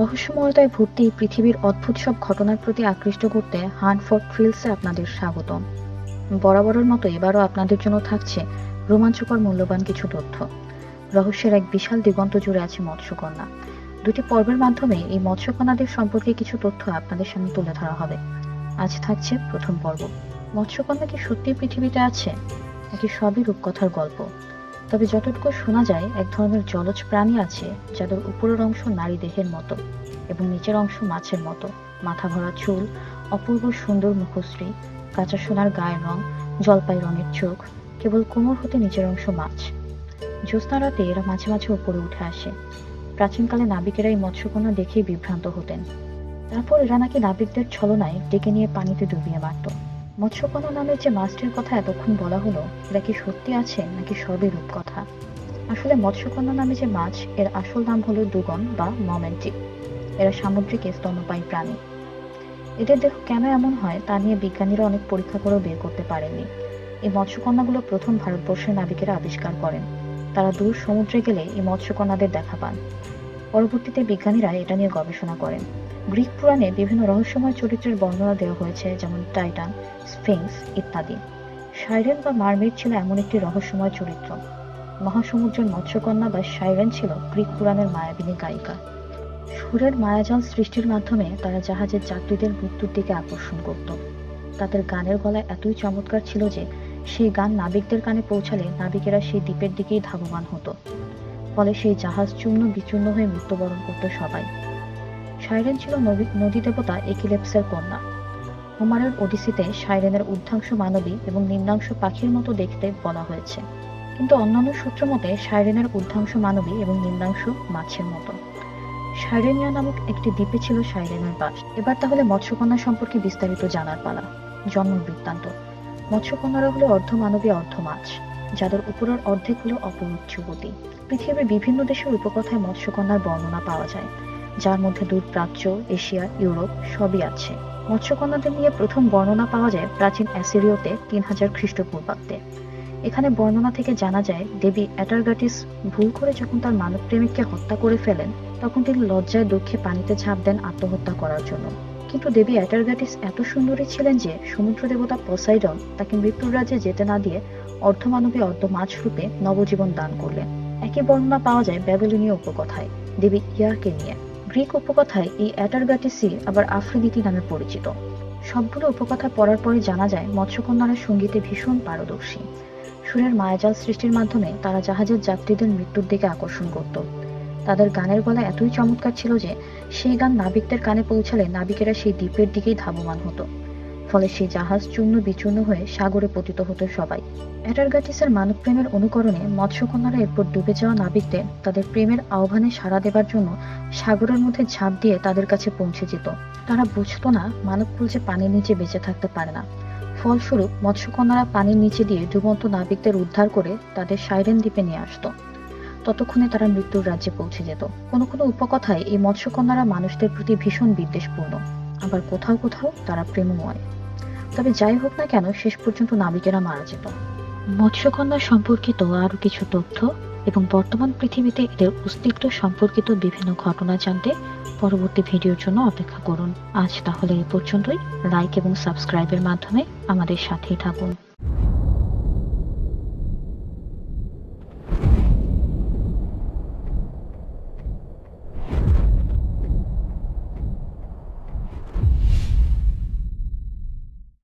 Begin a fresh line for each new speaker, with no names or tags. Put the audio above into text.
রহস্যময়তায় ভর্তি পৃথিবীর অদ্ভুত সব ঘটনার প্রতি আকৃষ্ট করতে হান্ট ফর থ্রিলসে আপনাদের স্বাগতম। বরাবরের মতো এবারও আপনাদের জন্য থাকছে রোমাঞ্চকর মূল্যবান কিছু তথ্য। রহস্যের এক বিশাল দিগন্ত জুড়ে আছে মৎস্যকন্যা। দুটি পর্বের মাধ্যমে এই মৎস্যকন্যাদের সম্পর্কে কিছু তথ্য আপনাদের সামনে তুলে ধরা হবে। আজ থাকছে প্রথম পর্ব। মৎস্যকন্যা কি সত্যি পৃথিবীতে আছে, নাকি সবই রূপকথার গল্প? তবে যতটুকু শোনা যায়, এক ধরনের জলজ প্রাণী আছে যাদের উপরের অংশ নারী দেহের মতো এবং নিচের অংশ মাছের মতো। মাথা ভরা চুল, অপূর্ব সুন্দর মুখশ্রী, কাঁচা সোনার গায়ের রং, জলপাই রঙের চোখ, কেবল কোমর হতে নিচের অংশ মাছ। জ্যোৎস্না রাতে এরা মাঝে মাঝে উপরে উঠে আসে। প্রাচীনকালে নাবিকেরা এই মৎস্যকন্যা দেখেই বিভ্রান্ত হতেন। তারপর এরা নাকি নাবিকদের ছলনায় ডেকে নিয়ে পানিতে ডুবিয়ে মারত। মৎস্যকন্যা নামের যে মাছটির কথা এতক্ষণ বলা হলো, এরা কি সত্যি আছে নাকি সবই রূপকথা? আসলে মৎস্যকন্যা নামে যে মাছ, এর আসল নাম হলো ডুগন বা মমেন্টিক। এরা সামুদ্রিক স্তন্যপায়ী প্রাণী। এদের দেহ কেন এমন হয় তা নিয়ে বিজ্ঞানীরা অনেক পরীক্ষা করেও বের করতে পারেননি। এই মৎস্যকন্যাগুলো প্রথম ভারতবর্ষের নাবিকেরা আবিষ্কার করেন। তারা দূর সমুদ্রে গেলে এই মৎস্যকন্যাদের দেখা পান। পরবর্তীতে বিজ্ঞানীরা এটা নিয়ে গবেষণা করেন। গ্রিক পুরাণে বিভিন্ন রহস্যময় চরিত্রের বর্ণনা দেওয়া হয়েছে, যেমন টাইটান, স্ফিংস ইত্যাদি। সাইরেন বা মারমেড ছিল এমন একটি রহস্যময় চরিত্র। মহাসমুদ্রের মৎস্যকন্যা বা সাইরেন ছিল গ্রিক পুরাণের মায়াবিনী গায়িকা। সুরের মায়াজাল সৃষ্টির মাধ্যমে তারা জাহাজের যাত্রীদের মৃত্যুর দিকে আকর্ষণ করত। তাদের গানের গলা এতই চমৎকার ছিল যে সেই গান নাবিকদের কানে পৌঁছালে নাবিকেরা সেই দ্বীপের দিকেই ধাবমান হতো। ফলে সেই জাহাজ চূর্ণ বিচূর্ণ হয়ে মৃত্যুবরণ করত সবাই। সাইরেন ছিল নদী দেবতা একিলেপসের কন্যা। হোমারের ওডিসিতে সাইরেনের ঊর্ধ্বাংশ মানবী এবং নিম্নাংশ পাখির মতো দেখতে বলা হয়েছে, কিন্তু অন্যান্য সূত্র মতে সাইরেনের ঊর্ধ্বাংশ মানবী এবং নিম্নাংশ মাছের মতো। সাইরেনিয়া নামক একটি দ্বীপে ছিল সাইরেনের বাস। এবার তাহলে মৎস্যকন্যা সম্পর্কে বিস্তারিত জানার পালা। জন্ম বৃত্তান্ত। মৎস্যকন্যারা হলো অর্ধমানবী অর্ধ মাছ, যাদের উপরের অর্ধেক হলো অপরূপ যুবতী। পৃথিবীর বিভিন্ন দেশের উপকথায় মৎস্যকন্যার বর্ণনা পাওয়া যায়, যার মধ্যে দূর প্রাচ্য, এশিয়া, ইউরোপ সবই আছে। মৎস্যকন্যাদের নিয়ে প্রথম বর্ণনা পাওয়া যায় প্রাচীন অ্যাসিরীয়তে 3000 খ্রিস্টপূর্বাব্দে। এখানে বর্ণনা থেকে জানা যায়, দেবী অ্যাটারগাটিস ভুল করে যখন তার মানব প্রেমিককে হত্যা করে ফেলেন, তখন তিনি লজ্জায় দুঃখে পানিতে ঝাঁপ দেন আত্মহত্যা করার জন্য। কিন্তু দেবী অ্যাটারগাটিস এত সুন্দরী ছিলেন যে সমুদ্র দেবতা পসাইডন তাকে মৃত্যুর রাজ্যে যেতে না দিয়ে অর্ধমানবী অর্ধ মাছ রূপে নবজীবন দান করলেন। একই বর্ণনা পাওয়া যায় ব্যাবিলনীয় উপকথায় দেবী ইয়াকে নিয়ে। গ্রিক উপকথায় এই অ্যাটারগাটিসই আবার আফ্রোদিতি নামে পরিচিত। সবগুলো উপকথা পড়ার পরে জানা যায় মৎস্যকন্যারা সঙ্গীতে ভীষণ পারদর্শী। সুরের মায়াজাল সৃষ্টির মাধ্যমে তারা জাহাজের যাত্রীদের মৃত্যুর দিকে আকর্ষণ করত। তাদের গানের গলা এতই চমৎকার ছিল যে সেই গান নাবিকদের কানে পৌঁছালে নাবিকেরা সেই দ্বীপের দিকেই ধাবমান হতো। ফলে সেই জাহাজ চূর্ণ বিচূর্ণ হয়ে সাগরে পতিত হতো সবাই। অ্যাটারগাটিসের মানব প্রেমের অনুকরণে মৎস্যকন্যারা এরপর ডুবে যাওয়া নাবিকদের তাদের প্রেমের আহ্বানে সাড়া দেবার জন্য সাগরের মধ্যে ঝাঁপ দিয়ে তাদের কাছে পৌঁছে যেত। তারা বুঝতো না মানবকুল যে পানির নিচে বেঁচে থাকতে পারে না। ফলস্বরূপ মৎস্যকন্যারা পানির নিচে দিয়ে ডুবন্ত নাবিকদের উদ্ধার করে তাদের সাইরেন দ্বীপে নিয়ে আসতো। ততক্ষণে তারা মৃত্যুর রাজ্যে পৌঁছে যেত। কোনো কোনো উপকথায় এই মৎস্যকন্যারা মানুষদের প্রতি ভীষণ বিদ্বেষপূর্ণ, আবার কোথাও কোথাও তারা প্রেমময়। তবে যাই হোক না কেন, শেষ পর্যন্ত নাবিকেরা মারা যেত। মৎস্যকন্যা সম্পর্কিত আরো কিছু তথ্য এবং বর্তমান পৃথিবীতে এদের অস্তিত্ব সম্পর্কিত বিভিন্ন ঘটনা জানতে পরবর্তী ভিডিওর জন্য অপেক্ষা করুন। আজ তাহলে এ পর্যন্তই। লাইক এবং সাবস্ক্রাইবের মাধ্যমে আমাদের সাথেই থাকুন।